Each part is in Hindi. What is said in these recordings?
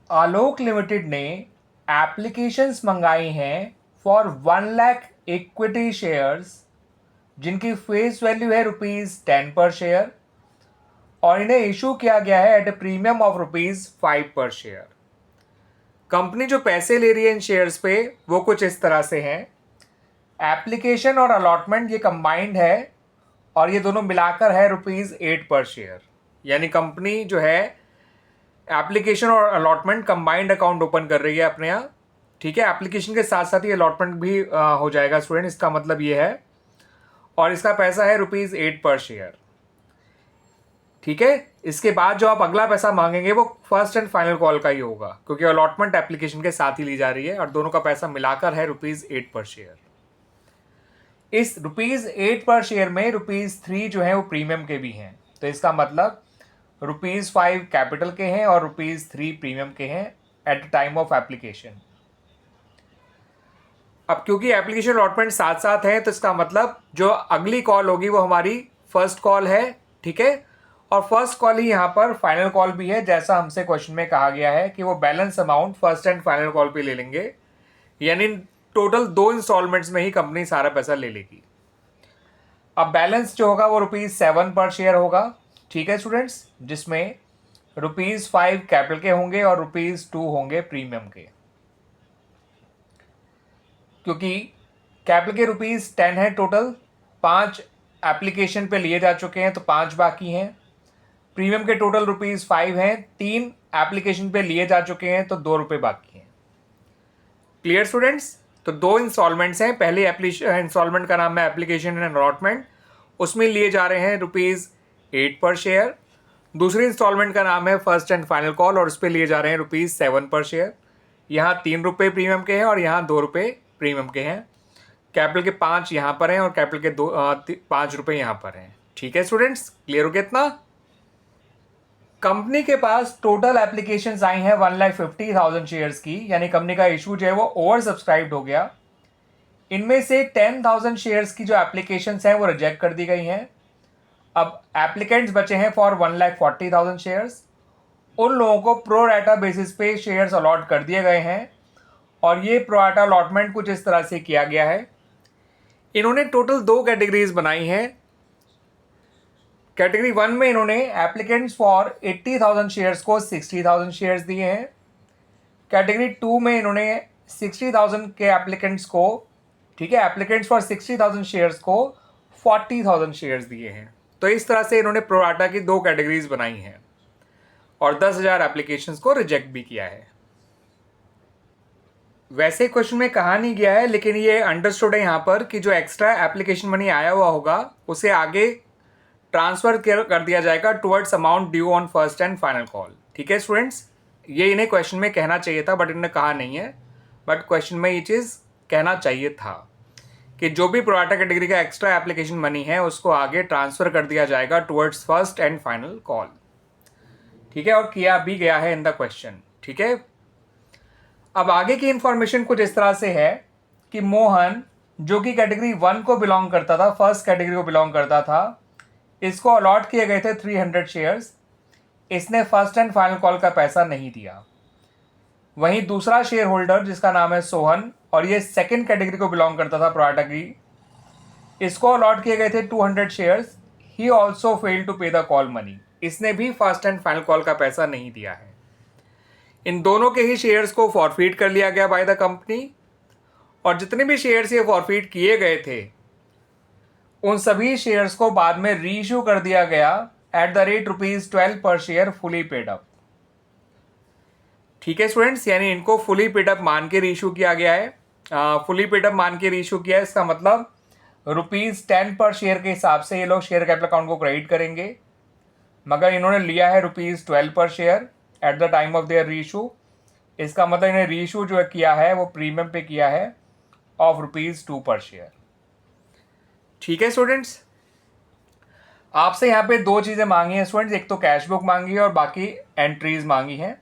आलोक लिमिटेड ने एप्लीकेशंस मंगाई हैं फॉर 1 लाख इक्विटी शेयर्स जिनकी फेस वैल्यू है ₹10 पर शेयर और इन्हें इशू किया गया है एट ए प्रीमियम ऑफ ₹5 पर शेयर। कंपनी जो पैसे ले रही है इन शेयर्स पे वो कुछ इस तरह से हैं। एप्लीकेशन और अलॉटमेंट ये कंबाइंड है और ये दोनों मिलाकर है ₹8 पर शेयर। यानी कंपनी जो है एप्लीकेशन और अलॉटमेंट कंबाइंड अकाउंट ओपन कर रही है अपने यहाँ। ठीक है, एप्लीकेशन के साथ साथ ही अलॉटमेंट भी हो जाएगा स्टूडेंट, इसका मतलब ये है। और इसका पैसा है ₹8 पर शेयर। ठीक है, इसके बाद जो आप अगला पैसा मांगेंगे वो फर्स्ट एंड फाइनल कॉल का ही होगा, क्योंकि अलॉटमेंट एप्लीकेशन के साथ ही ली जा रही है और दोनों का पैसा मिलाकर है ₹8 पर शेयर। इस ₹8 पर शेयर में ₹3 जो है वो प्रीमियम के भी हैं, तो इसका मतलब ₹5 कैपिटल के हैं और ₹3 प्रीमियम के हैं at the time of application. अब क्योंकि एप्लीकेशन अलॉटमेंट साथ साथ है तो इसका मतलब जो अगली कॉल होगी वो हमारी फर्स्ट कॉल है। ठीक है, और फर्स्ट कॉल ही यहाँ पर फाइनल कॉल भी है, जैसा हमसे क्वेश्चन में कहा गया है कि वो balance amount first and final call पे ले लेंगे। यानी टोटल 2 इंस्टॉलमेंट्स में ही कंपनी सारा पैसा ले लेगी। अब बैलेंस जो होगा वो ₹7 पर शेयर होगा। ठीक है स्टूडेंट्स, जिसमें ₹5 कैपिटल के होंगे और ₹2 होंगे प्रीमियम के। क्योंकि कैपिटल के ₹10 है टोटल, 5 एप्लीकेशन पे लिए जा चुके हैं तो 5 बाकी हैं। प्रीमियम के टोटल ₹5 हैं, 3 एप्लीकेशन पे लिए जा चुके हैं तो ₹2 बाकी हैं। Clear students? तो 2 इंस्टॉलमेंट्स हैं। पहली इंस्टॉलमेंट का नाम है एप्लीकेशन एंड अलॉटमेंट, उसमें लिए जा रहे हैं ₹8 पर शेयर। दूसरी इंस्टॉलमेंट का नाम है फर्स्ट एंड फाइनल कॉल और उस पर लिए जा रहे हैं ₹7 पर शेयर। यहाँ ₹3 प्रीमियम के हैं और यहाँ ₹2 प्रीमियम के हैं। कैपिटल के 5 यहाँ पर हैं और कैपिटल के ₹5 यहाँ पर हैं। ठीक है स्टूडेंट्स, क्लियर हो गया इतना? कंपनी के पास टोटल एप्लीकेशंस आई हैं 1,50,000 शेयर्स की, यानी कंपनी का इशू जो है वो ओवर सब्सक्राइब्ड हो गया। इनमें से 10,000 शेयर्स की जो एप्लीकेशंस हैं वो रिजेक्ट कर दी गई हैं। अब एप्लीकेंट्स बचे हैं फॉर 1,40,000 शेयर्स। उन लोगों को प्रो राटा बेसिस पे शेयर्स अलॉट कर दिए गए हैं और ये प्रो राटा अलॉटमेंट कुछ इस तरह से किया गया है। इन्होंने टोटल 2 कैटेगरीज बनाई हैं। कैटेगरी 1 में इन्होंने एप्लीकेंट्स फॉर 80,000 शेयर्स को 60,000 शेयर्स दिए हैं। कैटेगरी 2 में इन्होंने 60,000 के एप्लीकेंट्स को, ठीक है, एप्लीकेंट्स फॉर 60,000 शेयर्स को 40,000 शेयर्स दिए हैं। तो इस तरह से इन्होंने प्रोराटा की 2 कैटेगरीज बनाई हैं और 10,000 एप्लीकेशंस को रिजेक्ट भी किया है। वैसे क्वेश्चन में कहा नहीं गया है, लेकिन ये अंडरस्टूड है यहाँ पर कि जो एक्स्ट्रा एप्लीकेशन मनी आया हुआ होगा उसे आगे ट्रांसफर कर दिया जाएगा towards amount due on first and final call. ठीक है स्टूडेंट्स, ये इन्हें क्वेश्चन में कहना चाहिए था बट इन्होंने कहा नहीं है, बट क्वेश्चन में ये चीज़ कहना चाहिए था कि जो भी प्रोराटा कैटेगरी का एक्स्ट्रा एप्लीकेशन मनी है उसको आगे ट्रांसफर कर दिया जाएगा towards first and final call. ठीक है, और किया भी गया है इन द क्वेश्चन। ठीक है, अब आगे की इंफॉर्मेशन कुछ इस तरह से है कि मोहन जो कि कैटेगरी 1 को बिलोंग करता था, फर्स्ट कैटेगरी को बिलोंग करता था, इसको अलॉट किए गए थे 300 शेयर्स। इसने फर्स्ट एंड फाइनल कॉल का पैसा नहीं दिया। वहीं दूसरा शेयर होल्डर जिसका नाम है सोहन और ये सेकंड कैटेगरी को बिलोंग करता था प्रोराटा की, इसको अलॉट किए गए थे 200 shares. He also fail to pay the call money. इसने भी फर्स्ट एंड फाइनल कॉल का पैसा नहीं दिया है। इन दोनों के ही शेयर्स को फॉरफीट कर लिया गया बाय द कंपनी और जितने भी शेयर्स ये फॉरफीट किए गए थे उन सभी शेयर्स को बाद में रीइश्यू कर दिया गया एट द रेट ₹12 पर शेयर फुली पेड अप। ठीक है स्टूडेंट्स, यानी इनको फुली पेड अप मान के रीइश्यू किया गया है। फुली पेड अप मान के रीइश्यू किया है, इसका मतलब ₹10 पर शेयर के हिसाब से ये लोग शेयर कैपिटल अकाउंट को क्रेडिट करेंगे, मगर इन्होंने लिया है ₹12 पर share at the time of their reissue. इसका मतलब इन्हें रीइश्यू जो किया है वो प्रीमियम पे किया है ऑफ ₹2 पर शेयर। ठीक है स्टूडेंट्स, आपसे यहाँ पे 2 चीज़ें मांगी हैं स्टूडेंट्स, एक तो कैश बुक मांगी है और बाकी एंट्रीज मांगी हैं।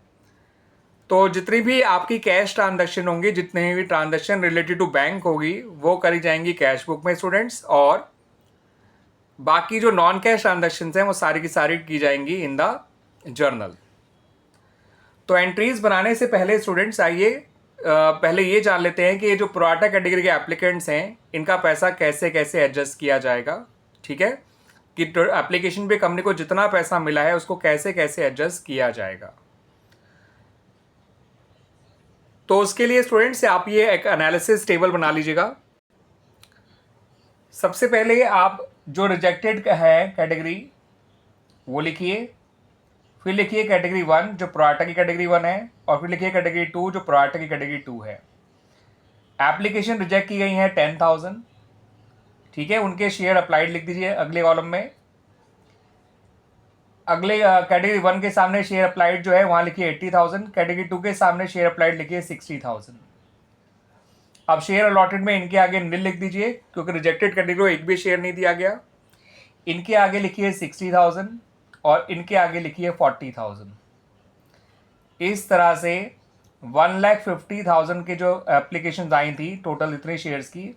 तो जितनी भी आपकी कैश ट्रांजैक्शन होंगी, जितने भी ट्रांजैक्शन रिलेटेड टू बैंक होगी वो करी जाएंगी कैश बुक में स्टूडेंट्स, और बाकी जो नॉन कैश ट्रांजैक्शन हैं वो सारी की सारी की जाएंगी इन द जर्नल। तो एंट्रीज बनाने से पहले स्टूडेंट्स आइए पहले ये जान लेते हैं कि ये जो प्रोराटा कैटेगरी के एप्लीकेंट्स हैं इनका पैसा कैसे कैसे एडजस्ट किया जाएगा। ठीक है, कि एप्लीकेशन पे कंपनी को जितना पैसा मिला है उसको कैसे कैसे एडजस्ट किया जाएगा। तो उसके लिए स्टूडेंट्स आप ये एक एनालिसिस टेबल बना लीजिएगा। सबसे पहले आप जो रिजेक्टेड है कैटेगरी वो लिखिए, फिर लिखिए कैटेगरी 1 जो प्रोराटा की कैटेगरी 1 है, और फिर लिखिए कैटेगरी 2 जो प्रोराटा की कैटेगरी 2 है। एप्लीकेशन रिजेक्ट की गई है 10,000। ठीक है, उनके शेयर अप्लाइड लिख दीजिए अगले कॉलम में। अगले कैटेगरी 1 के सामने शेयर अप्लाइड जो है वहां लिखिए 80,000। कैटेगरी 2 के सामने शेयर अप्लाइड लिखिए 60,000। अब शेयर अलॉटेड में इनके आगे नील लिख दीजिए क्योंकि रिजेक्टेड कैटेगरी को एक भी शेयर नहीं दिया गया। इनके आगे लिखिए 60,000 और इनके आगे लिखिए 40,000। इस तरह से 1,50,000 के जो एप्लीकेशन आई थी टोटल इतने शेयर्स की,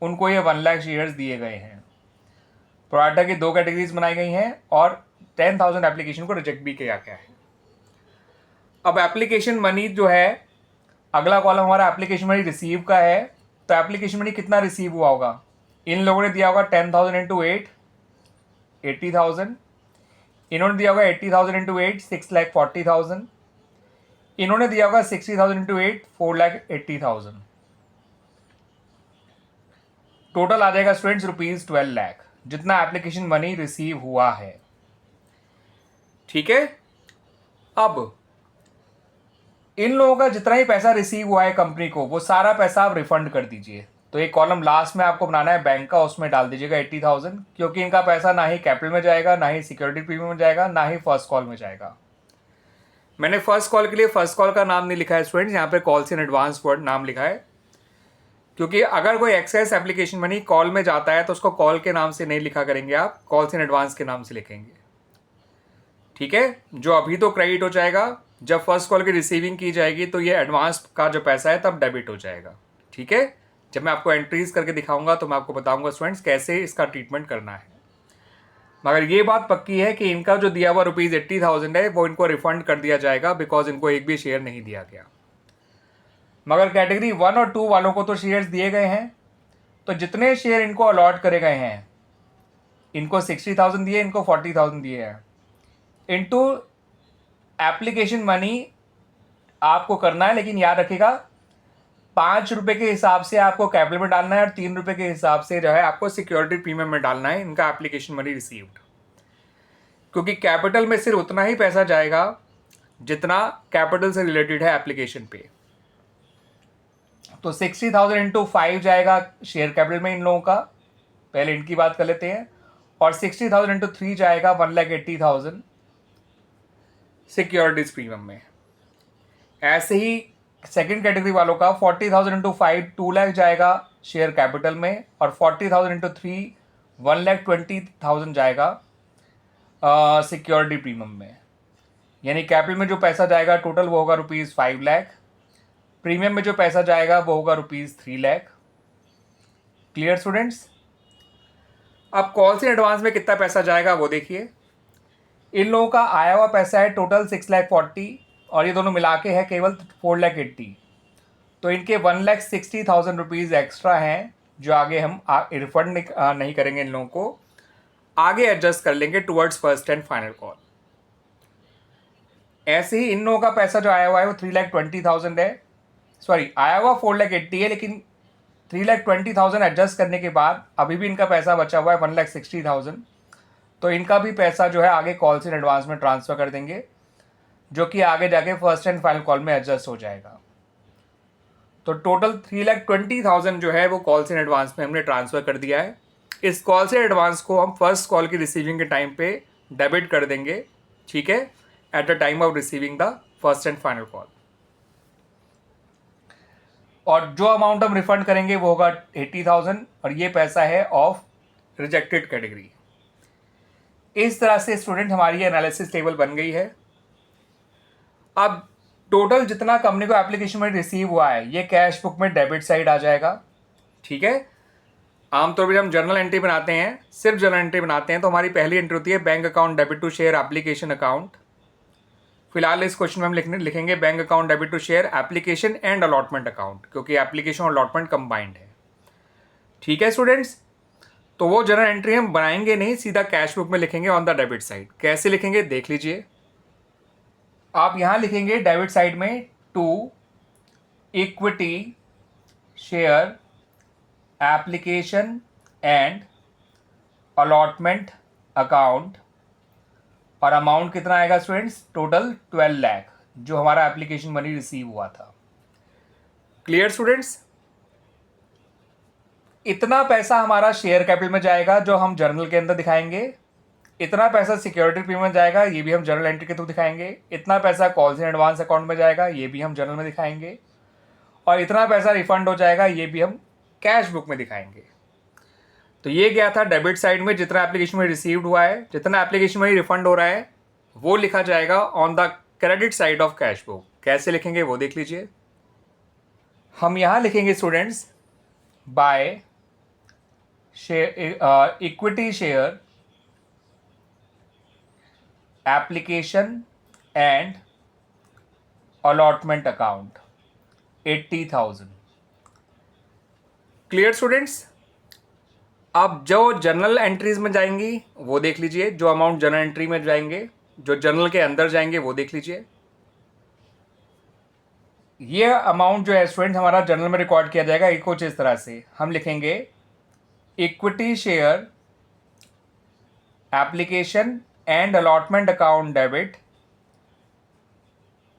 उनको ये 1,00,000 शेयर्स दिए गए हैं। प्रोराटा की 2 कैटेगरीज बनाई गई हैं और 10,000 एप्लीकेशन को रिजेक्ट भी किया गया है। अब एप्लीकेशन मनी जो है, अगला कॉलम हमारा एप्लीकेशन मनी रिसीव का है। तो एप्लीकेशन मनी कितना रिसीव हुआ होगा? इन लोगों ने दिया होगा 10,000 इंटू 8 80,000। इन्होंने दिया होगा 80,000 इंटू 8 6,40,000। इन्होंने दिया होगा 60,000 इंटू 8 4,80,000। टोटल आ जाएगा स्टूडेंट्स ₹12,00,000 जितना एप्लीकेशन मनी रिसीव हुआ है। ठीक है, अब इन लोगों का जितना ही पैसा रिसीव हुआ है कंपनी को वो सारा पैसा आप रिफंड कर दीजिए। तो एक कॉलम लास्ट में आपको बनाना है बैंक का, उसमें डाल दीजिएगा 80,000 क्योंकि इनका पैसा ना ही कैपिटल में जाएगा, ना ही सिक्योरिटी प्रीमियम में जाएगा, ना ही फर्स्ट कॉल में जाएगा। मैंने फर्स्ट कॉल के लिए फर्स्ट कॉल का नाम नहीं लिखा है स्टूडेंट्स, यहाँ पे कॉल्स इन एडवांस वर्ड नाम लिखा है क्योंकि अगर कोई एक्सेस एप्लीकेशन मनी कॉल में जाता है तो उसको कॉल के नाम से नहीं लिखा करेंगे, आप कॉल्स इन एडवांस के नाम से लिखेंगे। ठीक है, जो अभी तो क्रेडिट हो जाएगा, जब फर्स्ट कॉल की रिसीविंग की जाएगी तो ये एडवांस का जो पैसा है तब डेबिट हो जाएगा। ठीक है, जब मैं आपको एंट्रीज करके दिखाऊंगा तो मैं आपको बताऊंगा स्टूडेंट्स कैसे इसका ट्रीटमेंट करना है। मगर ये बात पक्की है कि इनका जो दिया हुआ ₹80,000 है वो इनको रिफंड कर दिया जाएगा बिकॉज इनको एक भी शेयर नहीं दिया गया। मगर कैटेगरी 1 और 2 वालों को तो शेयर्स दिए गए हैं, तो जितने शेयर इनको अलॉट करे गए हैं, इनको 60,000 दिए, इनको 40,000 दिए हैं, इनटू एप्लीकेशन मनी आपको करना है। लेकिन याद रखिएगा ₹5 के हिसाब से आपको कैपिटल में डालना है और ₹3 के हिसाब से जो है आपको सिक्योरिटी प्रीमियम में डालना है इनका एप्लीकेशन मनी रिसीव्ड, क्योंकि कैपिटल में सिर्फ उतना ही पैसा जाएगा जितना कैपिटल से रिलेटेड है एप्लीकेशन पे। तो 60,000 इंटू 5 जाएगा शेयर कैपिटल में इन लोगों का, पहले इनकी बात कर लेते हैं, और 60,000 इंटू 3 जाएगा 1,80,000 सिक्योरिटीज प्रीमियम में। ऐसे ही सेकंड कैटेगरी वालों का 40,000 इंटू 5 2,00,000 जाएगा शेयर कैपिटल में, और 40,000 इंटू 3 1,20,000 जाएगा सिक्योरिटी प्रीमियम में। यानी कैपिटल में जो पैसा जाएगा टोटल वो होगा ₹5,00,000, प्रीमियम में जो पैसा जाएगा वो होगा ₹3,00,000। Clear students? अब कॉल्स इन एडवांस में कितना पैसा जाएगा वो देखिए। इन लोगों का आया हुआ पैसा है टोटल 6,40,000 और ये दोनों मिला के है केवल 4,80,000। तो इनके 1,60,000 रुपीज़ एक्स्ट्रा हैं जो आगे हम रिफंड नहीं करेंगे, इन लोगों को आगे एडजस्ट कर लेंगे towards first and final call. ऐसे ही इन लोगों का पैसा जो आया हुआ है वो 3,20,000 है, सॉरी आया हुआ 4,80,000 है, लेकिन 3,20,000 एडजस्ट करने के बाद अभी भी इनका पैसा बचा हुआ है 1,60,000। तो इनका भी पैसा जो है आगे कॉल्स इन एडवांस में ट्रांसफ़र कर देंगे, जो कि आगे जाके फर्स्ट एंड फाइनल कॉल में एडजस्ट हो जाएगा। तो टोटल 3,20,000 जो है वो कॉल्स इन एडवांस में हमने ट्रांसफ़र कर दिया है। इस कॉल्स इन एडवांस को हम फर्स्ट कॉल की रिसीविंग के टाइम पे डेबिट कर देंगे, ठीक है, at the time of receiving the first and final call. और जो अमाउंट हम रिफंड करेंगे वो होगा 80,000 और ये पैसा है ऑफ रिजेक्टेड कैटेगरी। इस तरह से स्टूडेंट हमारी एनालिसिस टेबल बन गई है। अब टोटल जितना कंपनी को एप्लीकेशन में रिसीव हुआ है ये कैश बुक में डेबिट साइड आ जाएगा, ठीक है। आमतौर पर हम जर्नल एंट्री बनाते हैं, सिर्फ जर्नल एंट्री बनाते हैं तो हमारी पहली एंट्री होती है bank account debit to share application account, फिलहाल इस क्वेश्चन में हम लिखेंगे bank account debit to share application and allotment account, क्योंकि एप्लीकेशन और अलॉटमेंट कंबाइंड है। ठीक है स्टूडेंट्स, तो वो जर्नल एंट्री हम बनाएंगे नहीं, सीधा कैश बुक में लिखेंगे ऑन द डेबिट साइड। कैसे लिखेंगे देख लीजिए। आप यहां लिखेंगे डेबिट साइड में to equity share application and allotment account, और अमाउंट कितना आएगा स्टूडेंट्स, टोटल 12 लाख जो हमारा एप्लीकेशन मनी रिसीव हुआ था। क्लियर स्टूडेंट्स, इतना पैसा हमारा शेयर कैपिटल में जाएगा जो हम जर्नल के अंदर दिखाएंगे, इतना पैसा सिक्योरिटी प्रीमियम में जाएगा, ये भी हम जर्नल एंट्री के थ्रू दिखाएंगे, इतना पैसा कॉल्स इन एडवांस अकाउंट में जाएगा, ये भी हम जर्नल में दिखाएंगे, और इतना पैसा रिफंड हो जाएगा, ये भी हम कैश बुक में दिखाएंगे। तो ये गया था डेबिट साइड में, जितना एप्लीकेशन में रिसीव्ड हुआ है, जितना एप्लीकेशन में रिफंड हो रहा है वो लिखा जाएगा on the credit side of cash book. कैसे लिखेंगे वो देख लीजिए। हम यहां लिखेंगे students by share equity share application and allotment account 80,000। Clear students, अब जो जर्नल एंट्रीज में जाएंगी वो देख लीजिए, जो अमाउंट जर्नल एंट्री में जाएंगे, जो जर्नल के अंदर जाएंगे वो देख लीजिए। ये अमाउंट जो है स्टूडेंट हमारा जर्नल में रिकॉर्ड किया जाएगा एक कुछ इस तरह से। हम लिखेंगे equity share application and allotment account debit.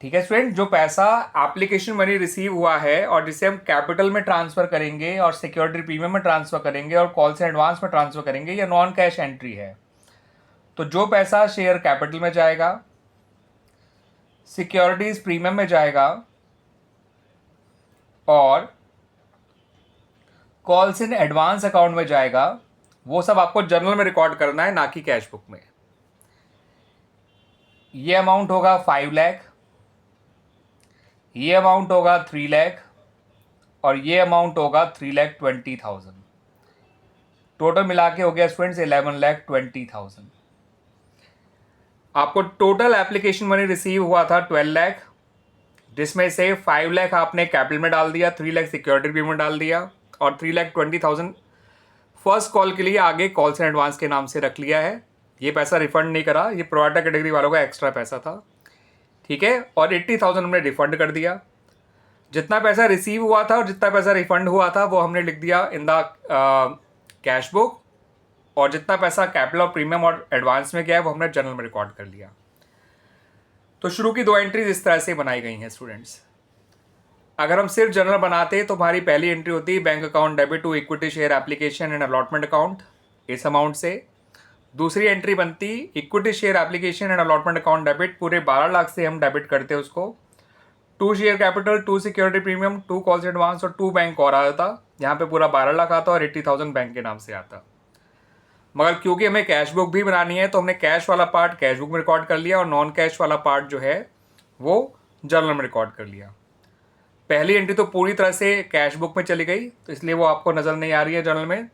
ठीक है स्टूडेंट, जो पैसा एप्लीकेशन मनी रिसीव हुआ है और जिसे हम कैपिटल में ट्रांसफर करेंगे और सिक्योरिटी प्रीमियम में ट्रांसफर करेंगे और कॉल से एडवांस में ट्रांसफर करेंगे, ये नॉन कैश एंट्री है। तो जो पैसा शेयर कैपिटल में जाएगा, सिक्योरिटीज प्रीमियम में जाएगा और कॉल्स इन एडवांस अकाउंट में जाएगा, वो सब आपको जर्नल में रिकॉर्ड करना है, ना कि कैश बुक में। ये अमाउंट होगा 5 लाख, ये अमाउंट होगा 3 लाख और ये अमाउंट होगा 3,20,000। टोटल मिला के हो गया स्टूडेंट्स 11,20,000। आपको टोटल एप्लीकेशन मनी रिसीव हुआ था 12 लाख, जिसमें से 5 लाख आपने कैपिटल में डाल दिया, 3 लाख सिक्योरिटी प्रीमियम डाल दिया और 3,20,000 फर्स्ट कॉल के लिए आगे कॉल्स एंड एडवांस के नाम से रख लिया है। ये पैसा रिफंड नहीं करा, ये प्रोवाइडर कैटेगरी वालों का एक्स्ट्रा पैसा था। ठीक है, और 80,000 हमने रिफंड कर दिया। जितना पैसा रिसीव हुआ था और जितना पैसा रिफंड हुआ था वो हमने लिख दिया इन द कैश बुक, और जितना पैसा कैपिटल और प्रीमियम और एडवांस में गया है वो हमने जर्नल में रिकॉर्ड कर लिया। तो शुरू की 2 एंट्रीज इस तरह से बनाई गई हैं स्टूडेंट्स। अगर हम सिर्फ जर्नल बनाते तो हमारी पहली एंट्री होती है bank account debit to equity share application and allotment account इस अमाउंट से। दूसरी एंट्री बनती equity share application and allotment account debit, पूरे 12 लाख से हम डेबिट करते हैं उसको। 2 share capital, 2 security premium, 2 calls advance और 2 बैंक और आता। यहाँ पे पूरा 12 लाख आता और 80,000 बैंक के नाम से आता। मगर क्योंकि हमें कैश बुक भी बनानी है तो हमने कैश वाला पार्ट कैश बुक में रिकॉर्ड कर लिया और नॉन कैश वाला पार्ट जो है वो जर्नल में रिकॉर्ड कर लिया। पहली एंट्री तो पूरी तरह से कैश बुक में चली गई, तो इसलिए वो आपको नज़र नहीं आ रही है जर्नल में।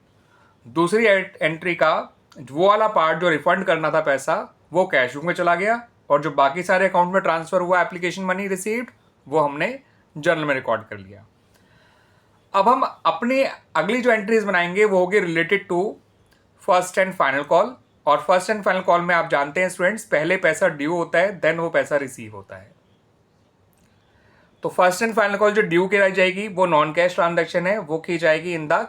दूसरी एंट्री का वो वाला पार्ट जो रिफंड करना था पैसा वो कैश बुक में चला गया, और जो बाकी सारे अकाउंट में ट्रांसफ़र हुआ एप्लीकेशन मनी रिसीव्ड वो हमने जर्नल में रिकॉर्ड कर लिया। अब हम अपनी अगली जो एंट्रीज बनाएंगे वो होगी related to first and final call. और फर्स्ट एंड फाइनल कॉल में आप जानते हैं स्टूडेंट्स, पहले पैसा ड्यू होता है देन वो पैसा रिसीव होता है। तो फर्स्ट एंड फाइनल कॉल जो ड्यू की जाएगी वो नॉन कैश ट्रांजैक्शन है, वो की जाएगी इन द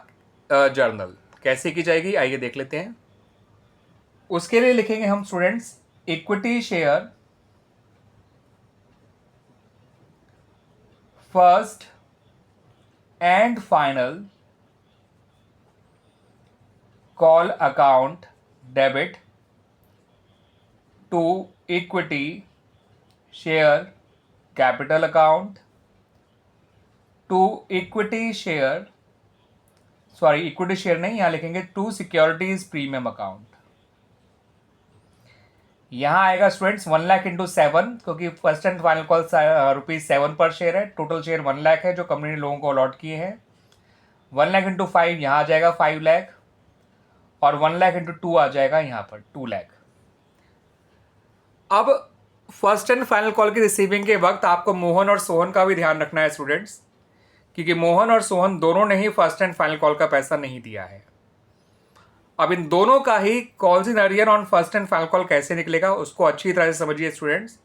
जर्नल। कैसे की जाएगी आइए देख लेते हैं। उसके लिए लिखेंगे हम students equity share first and final call account debit to equity share capital account to equity share equity share नहीं, यहां लिखेंगे टू सिक्योरिटीज प्रीमियम अकाउंट। यहाँ आएगा स्टूडेंट्स 1 लाख इंटू 7, क्योंकि फर्स्ट एंड फाइनल कॉल ₹7 पर शेयर है। टोटल शेयर 1 लाख है जो कंपनी ने लोगों को अलॉट किए हैं। 1 लाख इंटू 5 यहाँ आ जाएगा 5 लाख, और 1 लाख इंटू 2 आ जाएगा यहाँ पर 2 लाख। अब फर्स्ट एंड फाइनल कॉल की रिसीविंग के वक्त आपको मोहन और सोहन का भी ध्यान रखना है स्टूडेंट्स, क्योंकि मोहन और सोहन दोनों ने ही फर्स्ट एंड फाइनल कॉल का पैसा नहीं दिया है। अब इन दोनों का he calls in arrear on first and final call कैसे निकलेगा उसको अच्छी तरह से समझिए स्टूडेंट्स,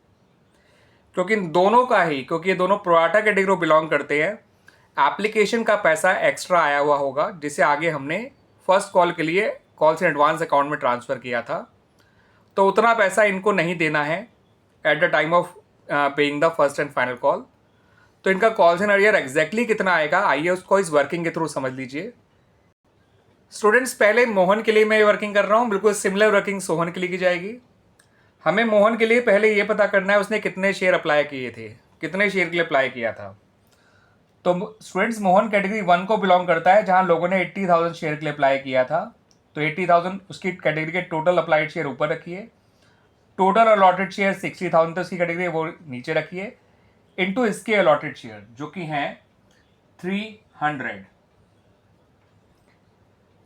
क्योंकि इन दोनों का ही, क्योंकि ये दोनों प्रोराटा कैटेगरी को बिलोंग करते हैं, एप्लीकेशन का पैसा एक्स्ट्रा आया हुआ होगा जिसे आगे हमने फर्स्ट कॉल के लिए कॉल्स इन एडवांस अकाउंट में ट्रांसफ़र किया था, तो उतना पैसा इनको नहीं देना है at the time of paying the first and final call. तो इनका कॉल्स इन अरियर एग्जैक्टली कितना आएगा, आइए उसको इस वर्किंग के थ्रू समझ लीजिए। स्टूडेंट्स, पहले मोहन के लिए मैं वर्किंग कर रहा हूँ, बिल्कुल सिमिलर वर्किंग सोहन के लिए की जाएगी। हमें मोहन के लिए पहले ये पता करना है उसने कितने शेयर अप्लाई किए थे, कितने शेयर के लिए अप्लाई किया था। तो स्टूडेंट्स, मोहन कैटेगरी 1 को बिलोंग करता है जहाँ लोगों ने 80,000 शेयर के लिए अप्लाई किया था। तो 80,000 उसकी कैटेगरी के टोटल अप्लाइड शेयर ऊपर रखिए, टोटल अलॉटेड शेयर 60,000 तो इसकी कैटेगरी वो नीचे रखिए, इनटू इसके अलॉटेड शेयर जो कि हैं 300।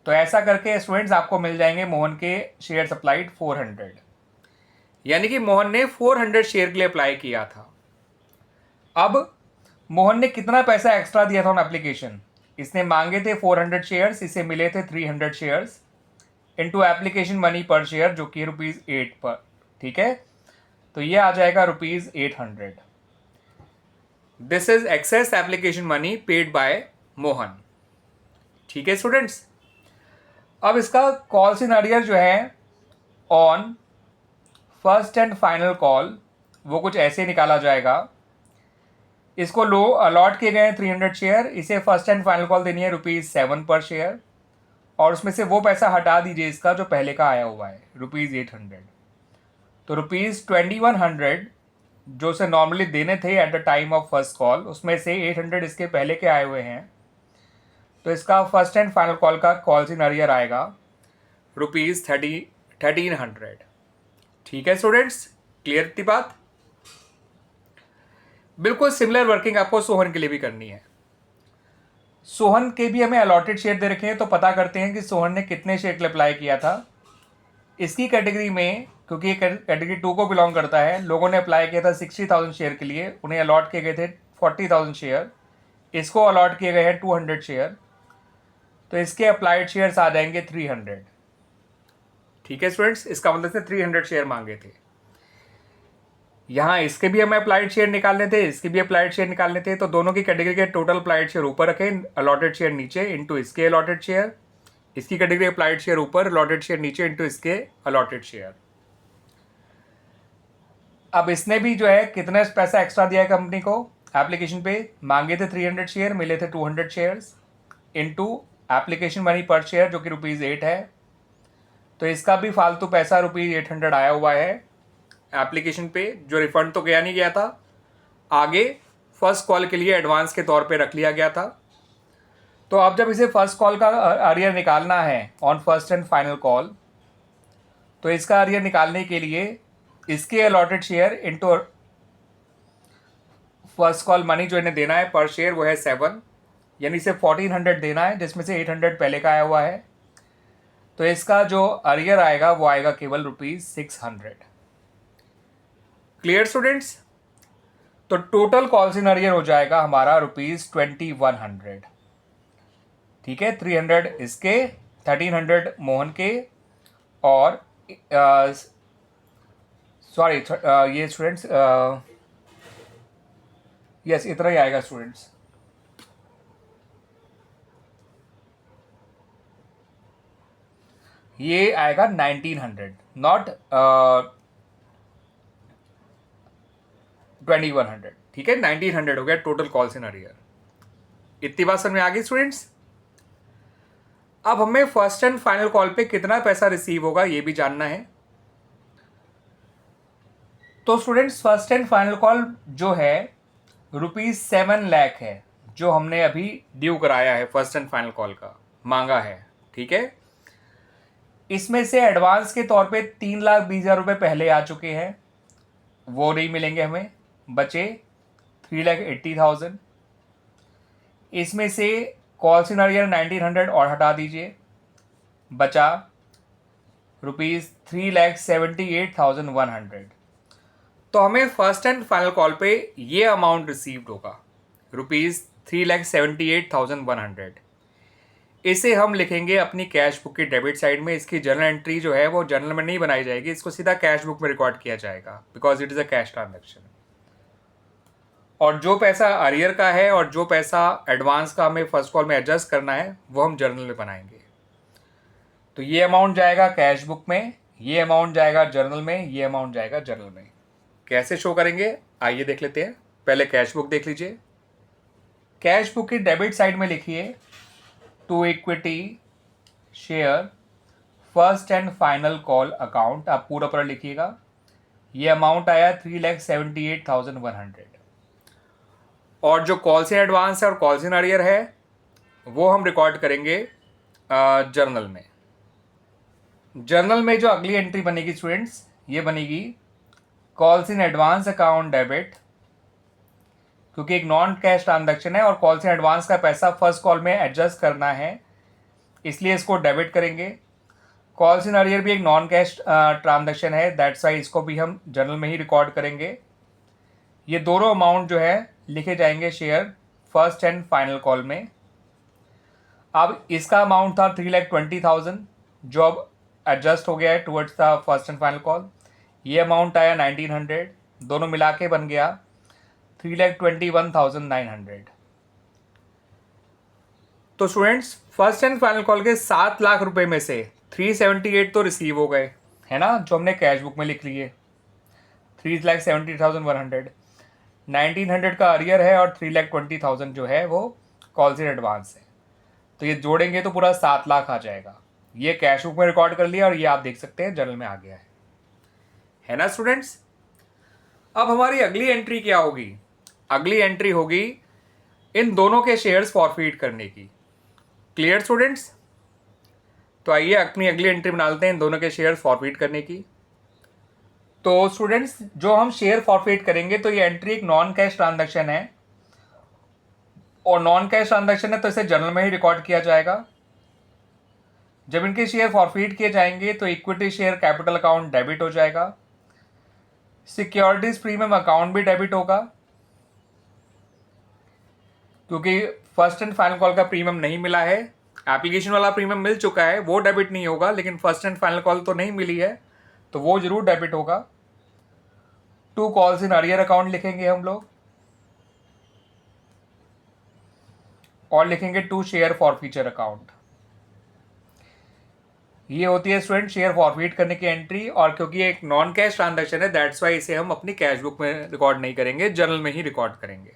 तो ऐसा करके स्टूडेंट्स आपको मिल जाएंगे मोहन के शेयर अप्लाइड 400, यानी कि मोहन ने 400 शेयर के लिए अप्लाई किया था। अब मोहन ने कितना पैसा एक्स्ट्रा दिया था ऑन एप्लीकेशन, इसने मांगे थे 400 शेयर्स, इसे मिले थे 300 शेयर्स इनटू एप्लीकेशन मनी पर शेयर जो कि ₹8 पर, ठीक है। तो ये आ जाएगा ₹800। This is excess application money paid by Mohan, ठीक है स्टूडेंट्स। अब इसका कॉल्स इन अरियर जो है on first and final call वो कुछ ऐसे निकाला जाएगा। इसको लो अलॉट किए गए हैं 300 शेयर, इसे फर्स्ट एंड फाइनल कॉल देनी है ₹7 पर शेयर, और उसमें से वो पैसा हटा दीजिए इसका जो पहले का आया हुआ है ₹800। तो ₹2100 जो से नॉर्मली देने थे at the time of first call, उसमें से 800 इसके पहले के आए हुए हैं। तो इसका फर्स्ट एंड फाइनल कॉल का कॉल्स इन अरियर आएगा ₹1300, ठीक है स्टूडेंट्स, क्लियर थी बात। बिल्कुल सिमिलर वर्किंग आपको सोहन के लिए भी करनी है। सोहन के भी हमें अलॉटेड शेयर दे रखे हैं, तो पता करते हैं कि सोहन ने कितने शेयर के लिए अप्लाई किया था। इसकी कैटेगरी में, क्योंकि ये कैटेगरी 2 को बिलोंग करता है, लोगों ने अप्लाई किया था 60,000 शेयर के लिए, उन्हें अलॉट किए गए थे 40,000 शेयर, इसको अलॉट किए गए हैं 200 शेयर, तो इसके अप्लाइड शेयर्स आ जाएंगे 300, ठीक है स्टूडेंट्स। इसका मतलब से 300 शेयर मांगे थे। यहाँ इसके भी हमें अप्लाइड शेयर निकालने थे, इसके भी अप्लाइड शेयर निकालने थे, तो दोनों की कैटेगरी के टोटल अप्लाइड शेयर ऊपर रखें, अलॉटेड शेयर नीचे, इनटू इसके अलॉटेड शेयर, इसकी कैटेगरी अप्लाइड शेयर ऊपर, अलॉटेड शेयर नीचे, इनटू इसके अलॉटेड शेयर। अब इसने भी जो है कितना पैसा एक्स्ट्रा दिया है कंपनी को एप्लीकेशन पे, मांगे थे 300 शेयर, मिले थे 200 शेयर्स, इनटू एप्लीकेशन मनी पर शेयर जो कि ₹8 है। तो इसका भी फालतू पैसा ₹800 आया हुआ है एप्लीकेशन पे, जो रिफंड तो गया नहीं गया था, आगे फर्स्ट कॉल के लिए एडवांस के तौर पे रख लिया गया था। तो अब जब इसे फर्स्ट कॉल का अरियर निकालना है on first and final call, तो इसका अरियर निकालने के लिए इसके allotted share into first call money जो इन्हें देना है पर शेयर वो है 7, यानी इसे 1400 देना है, जिसमें से 800 पहले का आया हुआ है। तो इसका जो अरियर आएगा वो आएगा केवल ₹600, क्लियर स्टूडेंट्स। तो टोटल कॉल्स इन अरियर हो जाएगा हमारा ₹2100, ठीक है। 300 इसके, 1300 मोहन के, और सॉरी ये स्टूडेंट्स यस इतना ही आएगा स्टूडेंट्स। ये आएगा 1900, नॉट 2100, ठीक है। 1900 हो गया टोटल कॉल्स इन अरियर। इतनी बात समझ में आ गई स्टूडेंट्स। अब हमें फर्स्ट एंड फाइनल कॉल पे कितना पैसा रिसीव होगा ये भी जानना है। तो students, first and final call जो है ₹7 लाख है, जो हमने अभी ड्यू कराया है फर्स्ट एंड फाइनल कॉल का, मांगा है, ठीक है। इसमें से एडवांस के तौर पे 3,20,000 पहले आ चुके हैं, वो नहीं मिलेंगे हमें, बचे 3,80,000। इसमें से कॉल्स इन अरियर 1900 और हटा दीजिए, बचा ₹3,78,100। तो हमें फर्स्ट एंड फाइनल कॉल पे ये अमाउंट रिसीव्ड होगा ₹3,78,100। इसे हम लिखेंगे अपनी कैश बुक की डेबिट साइड में। इसकी जर्नल एंट्री जो है वो जर्नल में नहीं बनाई जाएगी, इसको सीधा कैश बुक में रिकॉर्ड किया जाएगा because it is a cash transaction. और जो पैसा अरियर का है और जो पैसा एडवांस का हमें फर्स्ट कॉल में एडजस्ट करना है वो हम जर्नल में बनाएंगे। तो ये अमाउंट जाएगा कैश बुक में, ये अमाउंट जाएगा जर्नल में, ये अमाउंट जाएगा जर्नल में। कैसे शो करेंगे आइए देख लेते हैं। पहले कैश बुक देख लीजिए। कैश बुक की डेबिट साइड में लिखिए to equity share first and final call account, आप पूरा लिखिएगा। ये अमाउंट आया 3,78,100। और जो कॉल्स इन एडवांस है और कॉल्स इन अरियर है वो हम रिकॉर्ड करेंगे जर्नल में। जर्नल में जो अगली एंट्री बनेगी स्टूडेंट्स, ये बनेगी calls in advance account debit, क्योंकि एक नॉन कैश ट्रांजैक्शन है और कॉल्स इन एडवांस का पैसा फर्स्ट कॉल में एडजस्ट करना है, इसलिए इसको डेबिट करेंगे। कॉल्स इन अरियर भी एक नॉन कैश ट्रांजैक्शन है, दैट्स वाई इसको भी हम जर्नल में ही रिकॉर्ड करेंगे। ये दोनों अमाउंट जो है लिखे जाएंगे share first and final call में। अब इसका अमाउंट था 3,20,000 जो अब एडजस्ट हो गया है towards the first and final call. ये अमाउंट आया 1,900, दोनों मिला के बन गया 3,21,900। तो students first and final call के 7 लाख रुपए में से 378 तो रिसीव हो गए है ना, जो हमने कैश बुक में लिख लिए 3,70,100। 1,900 का अरियर है और 3,20,000 जो है वो कॉल्स इन एडवांस है। तो ये जोड़ेंगे तो पूरा 7 लाख आ जाएगा। ये कैश बुक में रिकॉर्ड कर लिया और ये आप देख सकते हैं जर्नल में आ गया है ना स्टूडेंट्स। अब हमारी अगली एंट्री क्या होगी? अगली एंट्री होगी इन दोनों के शेयर्स फॉरफीट करने की। Clear students? तो आइए अपनी अगली एंट्री बना लेते हैं इन दोनों के शेयर्स फॉरफीट करने की। तो स्टूडेंट्स जो हम शेयर फॉरफीट करेंगे तो ये एंट्री एक नॉन कैश ट्रांजैक्शन है और नॉन कैश ट्रांजैक्शन है तो इसे जर्नल में ही रिकॉर्ड किया जाएगा। जब इनके शेयर फॉरफीट किए जाएंगे तो equity share capital account debit हो जाएगा, सिक्योरिटीज प्रीमियम अकाउंट भी डेबिट होगा, क्योंकि फर्स्ट एंड फाइनल कॉल का प्रीमियम नहीं मिला है। एप्लीकेशन वाला प्रीमियम मिल चुका है, वो डेबिट नहीं होगा, लेकिन फर्स्ट एंड फाइनल कॉल तो नहीं मिली है तो वो जरूर डेबिट होगा। 2 कॉल्स इन अरियर अकाउंट लिखेंगे हम लोग और लिखेंगे 2 शेयर फॉरफीचर अकाउंट। ये होती है स्टूडेंट शेयर फॉरफीट करने की एंट्री, और क्योंकि ये एक नॉन कैश ट्रांजैक्शन है दैट्स वाई इसे हम अपनी कैश बुक में रिकॉर्ड नहीं करेंगे, जर्नल में ही रिकॉर्ड करेंगे।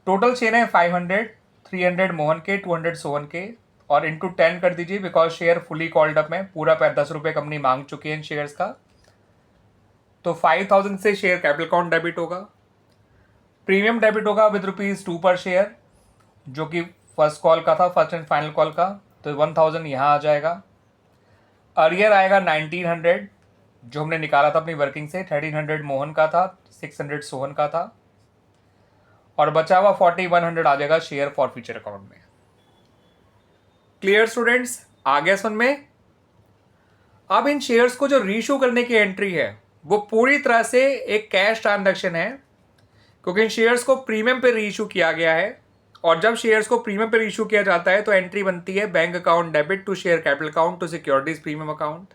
टोटल शेयर है 500, 300 मोहन के, 200 सोहन के, और इंटू 10 कर दीजिए because share fully called up में, पूरा 10 रुपये कंपनी मांग चुकी है इन शेयर्स का। तो 5,000 से शेयर कैपिटल अकाउंट डेबिट होगा। प्रीमियम डेबिट होगा विद ₹2 पर शेयर, जो कि फर्स्ट कॉल का था, फर्स्ट एंड फाइनल कॉल का, तो 1,000 यहाँ आ जाएगा। अरियर आएगा 1,900 जो हमने निकाला था अपनी वर्किंग से, 1,300 मोहन का था, 600 सोहन का था, और बचा हुआ 4,100 आ जाएगा शेयर फॉरफीचर अकाउंट में। Clear students? आ गया समझ में? अब इन शेयर्स को जो रीइश्यू करने की एंट्री है वो पूरी तरह से एक कैश ट्रांजैक्शन है, क्योंकि इन शेयर्स को प्रीमियम पे रीइश्यू किया गया है, और जब शेयर्स को प्रीमियम पे रीइश्यू किया जाता है तो एंट्री बनती है bank account debit to share capital account to securities premium account.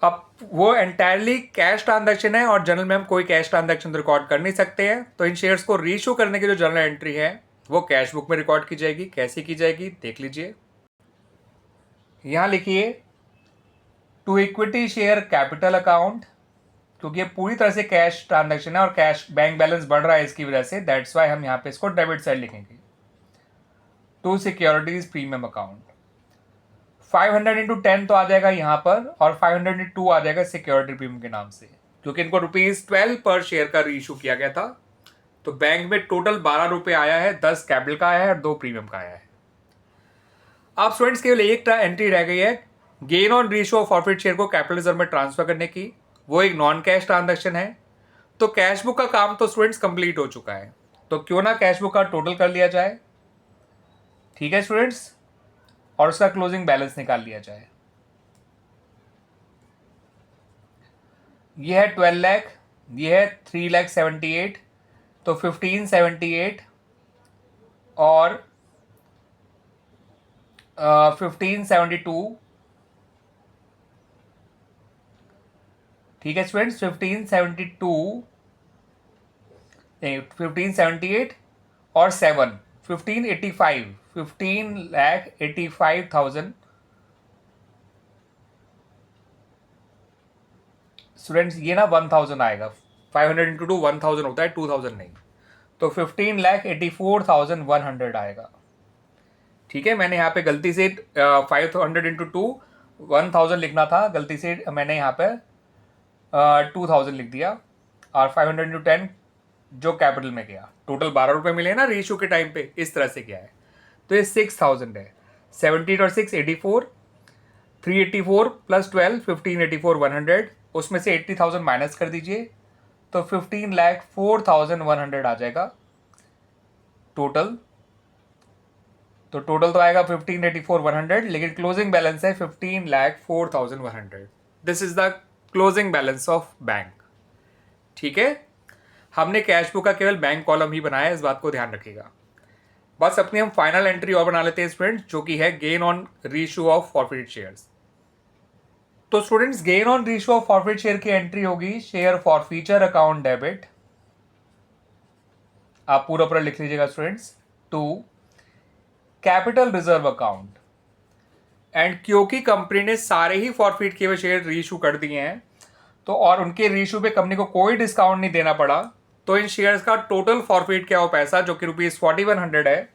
अब वो एंटायरली कैश ट्रांजैक्शन है और जर्नल में हम कोई कैश ट्रांजैक्शन रिकॉर्ड कर नहीं सकते हैं, तो इन शेयर्स को रीइश्यू करने की जो जर्नल एंट्री है वो कैश बुक में रिकॉर्ड की जाएगी। कैसे की जाएगी देख लीजिए। यहाँ लिखिए to equity share capital account, क्योंकि ये पूरी तरह से कैश ट्रांजैक्शन है और कैश बैंक बैलेंस बढ़ रहा है इसकी वजह से, दैट्स वाई हम यहाँ पे इसको डेबिट साइड लिखेंगे। To securities premium account 500 into 10 तो आ जाएगा यहाँ पर, और 500 इंटू 2 आ जाएगा सिक्योरिटी प्रीमियम के नाम से, क्योंकि इनको ₹12 पर शेयर का रीइश्यू किया गया था। तो बैंक में टोटल 12 रुपये आया है, 10 कैपिटल का आया है और 2 प्रीमियम का आया है। अब स्टूडेंट्स केवल एक एंट्री रह गई है gain on reissue of forfeit share को कैपिटल रिजर्व में ट्रांसफर करने की, वो एक नॉन कैश ट्रांजैक्शन है। तो कैश बुक का काम तो स्टूडेंट्स कंप्लीट हो चुका है, तो क्यों ना कैश बुक का टोटल कर लिया जाए। ठीक है स्टूडेंट्स, और उसका क्लोजिंग बैलेंस निकाल लिया जाए। ये है 12 लाख, ये है 3,78,000, तो 1578 और 1572, ठीक है स्टूडेंट्स, 1572 नहीं 1578 और 7 1585, 15,85,000 स्टूडेंट्स। ये ना 1000 आएगा, 500 इंटू 2 1000 होता है, 2000 नहीं, तो 15,84,100 आएगा। ठीक है, मैंने यहाँ पे गलती से 500 इंटू 2 1000 लिखना था, गलती से मैंने यहाँ पे 2000 लिख दिया, और 500 इंटू 10 जो कैपिटल में गया, टोटल 12 रुपये मिले ना रेशियो के टाइम पे, इस तरह से क्या है। तो ये 6000 है, 78 और 6 84, 384 प्लस 12 1584 100, उसमें से 80,000 माइनस कर दीजिए, तो 15,04,100 आ जाएगा टोटल। तो टोटल तो आएगा 15,84,100, लेकिन क्लोजिंग बैलेंस है 15,04,100। This is the closing balance of bank. ठीक है, हमने कैश बुक का केवल बैंक कॉलम ही बनाया है, इस बात को ध्यान रखिएगा। बस अपनी हम फाइनल एंट्री और बना लेते हैं स्टूडेंट्स, जो कि है gain on reissue of forfeited shares. तो students, gain on reissue of forfeited share की एंट्री होगी शेयर फॉरफीचर अकाउंट डेबिट, आप पूरा लिख लीजिएगा students, to capital reserve account. And क्योंकि कंपनी ने सारे ही फॉरफिट किए हुए शेयर रीइश्यू कर दिए हैं, तो और उनके रीइश्यू पे कंपनी को कोई डिस्काउंट नहीं देना पड़ा, तो इन शेयर्स का टोटल फॉरफिट किया हुआ पैसा जो कि ₹4100 है,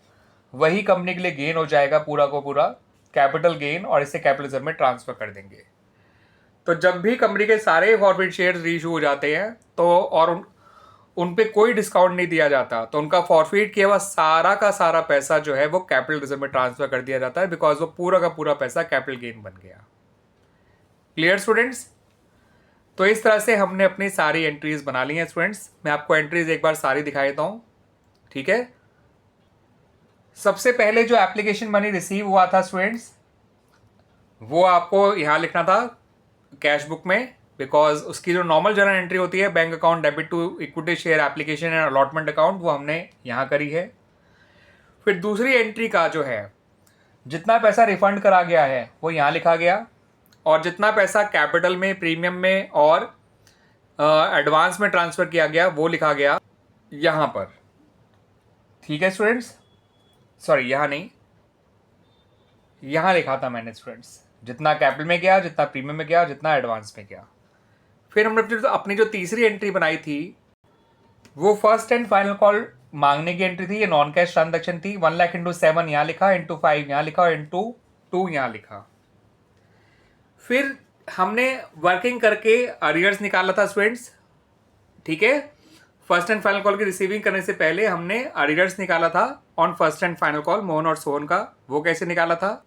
वही कंपनी के लिए गेन हो जाएगा पूरा को पूरा, कैपिटल गेन, और इसे कैपिटल रिजर्व में ट्रांसफर कर देंगे। तो जब भी कंपनी के सारे फॉरफिट शेयर रीइश्यू हो जाते हैं, तो और उन पे कोई डिस्काउंट नहीं दिया जाता, तो उनका फॉरफिट किया हुआ सारा का सारा पैसा जो है वो कैपिटल रिजर्व में ट्रांसफर कर दिया जाता है, बिकॉज वो पूरा का पूरा पैसा कैपिटल गेन बन गया। Clear students? तो इस तरह से हमने अपनी सारी एंट्रीज बना ली हैं स्टूडेंट्स। मैं आपको एंट्रीज एक बार सारी दिखा देता हूँ। ठीक है, सबसे पहले जो एप्लीकेशन मनी रिसीव हुआ था स्टूडेंट्स, वो आपको यहाँ लिखना था कैश बुक में, बिकॉज उसकी जो नॉर्मल जर्नल एंट्री होती है bank account debit to equity share application and allotment account, वो हमने यहाँ करी है। फिर दूसरी एंट्री का जो है जितना पैसा रिफंड करा गया है वो यहाँ लिखा गया, और जितना पैसा कैपिटल में, प्रीमियम में और एडवांस में ट्रांसफ़र किया गया वो लिखा गया यहाँ पर। ठीक है स्टूडेंट्स, सॉरी यहाँ नहीं, यहाँ लिखा था मैंने स्टूडेंट्स, जितना कैपिटल में गया, जितना प्रीमियम में गया, जितना एडवांस में गया। फिर हमने अपनी जो तीसरी एंट्री बनाई थी वो फर्स्ट एंड फाइनल कॉल मांगने की एंट्री थी। ये नॉन कैश ट्रांजैक्शन थी। 1 लाख इंटू 7 यहाँ लिखा, इंटू 5 यहाँ लिखा, और इंटू 2 यहाँ लिखा। फिर हमने वर्किंग करके अरियर्स निकाला था स्टूडेंट्स। ठीक है, फर्स्ट एंड फाइनल कॉल की रिसीविंग करने से पहले हमने अरियर्स निकाला था on first and final call, Mohan और सोहन का। वो कैसे निकाला था?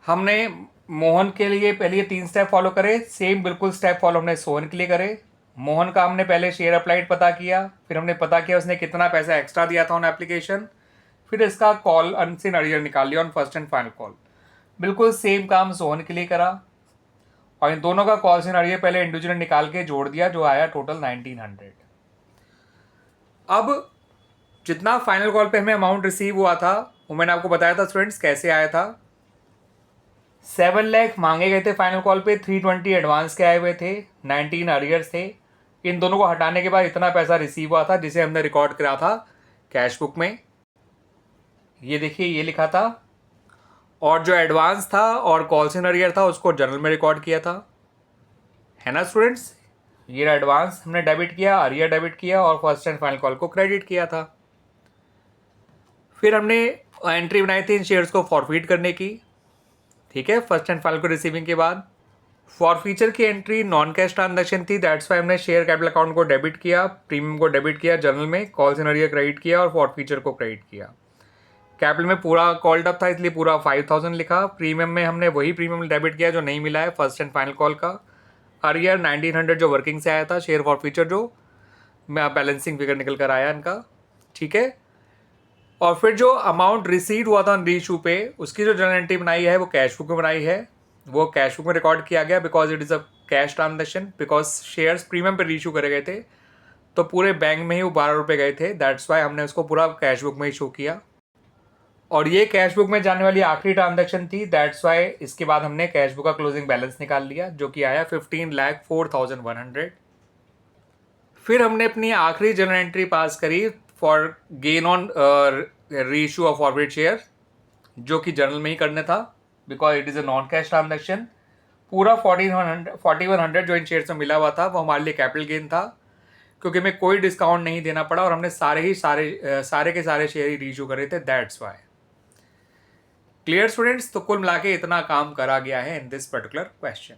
हमने मोहन के लिए पहले ये 3 स्टेप फॉलो करे, सेम बिल्कुल स्टेप फॉलो हमने सोहन के लिए करे। मोहन का हमने पहले शेयर अप्लाइड पता किया, फिर हमने पता किया उसने कितना पैसा एक्स्ट्रा दिया था ऑन एप्लीकेशन, फिर इसका कॉल अनसिन अरियर निकाल लिया on first and final call. बिल्कुल सेम काम सोहन के लिए करा, और इन दोनों का कॉल सिनेरियो पहले इंडिविजुअल निकाल के जोड़ दिया, जो आया टोटल 1900। अब जितना फाइनल कॉल पे हमें अमाउंट रिसीव हुआ था वो मैंने आपको बताया था स्टूडेंट्स कैसे आया था। 7 लाख मांगे गए थे फाइनल कॉल पे, 320 एडवांस के आए हुए थे, 19 अरियर्स थे। इन दोनों को हटाने के बाद इतना पैसा रिसीव हुआ था, जिसे हमने रिकॉर्ड करा था कैश बुक में। ये देखिए, ये लिखा था, और जो एडवांस था और कॉल इन अरियर था उसको जर्नल में रिकॉर्ड किया था, है ना स्टूडेंट्स। ये एडवांस हमने डेबिट किया, अरियर डेबिट किया, और फर्स्ट एंड फाइनल कॉल को क्रेडिट किया था। फिर हमने एंट्री बनाई थी इन शेयर्स को फॉरफिट करने की। ठीक है, फर्स्ट एंड फाइनल को रिसीविंग के बाद फॉरफीचर की एंट्री नॉन कैश ट्रांजैक्शन थी, दैट्स वाई हमने शेयर कैपिटल अकाउंट को डेबिट किया, प्रीमियम को डेबिट किया जर्नल में, कॉल इन अरियर क्रेडिट किया, और फॉरफीचर को क्रेडिट किया। कैपिटल में पूरा कॉल्ड अप था, इसलिए पूरा 5000 लिखा। प्रीमियम में हमने वही प्रीमियम डेबिट किया जो नहीं मिला है फर्स्ट एंड फाइनल कॉल का। अरियर 1900 जो वर्किंग से आया था, शेयर फॉर फ्यूचर जो बैलेंसिंग फिगर निकल कर आया इनका। ठीक है, और फिर जो अमाउंट रिसीव हुआ था रीइश्यू पे, उसकी जो जर्नल एंट्री बनाई है वो कैश बुक में बनाई है, वो कैश बुक में रिकॉर्ड किया गया, because it is a cash transaction, because shares premium पे रीइशू करे गए थे, तो पूरे बैंक में ही वो 12 रुपये गए थे, दैट्स वाई हमने उसको पूरा कैश बुक में ही शो किया। और ये कैश बुक में जाने वाली आखिरी ट्रांजेक्शन थी, दैट्स वाई इसके बाद हमने कैश बुक का क्लोजिंग बैलेंस निकाल लिया, जो कि आया 15,04,100। फिर हमने अपनी आखिरी जनरल एंट्री पास करी for gain on reissue of forward share, जो कि जर्नल में ही करना था, because it is a non cash transaction. पूरा 4100 जो इन शेयर्स में मिला हुआ था वो हमारे लिए कैपिटल गेन था, क्योंकि हमें कोई डिस्काउंट नहीं देना पड़ा और हमने सारे के सारे शेयर ही रीइशू करे थे, दैट्स वाई। Clear students? तो कुल मिला के इतना काम करा गया है इन दिस पर्टिकुलर क्वेश्चन।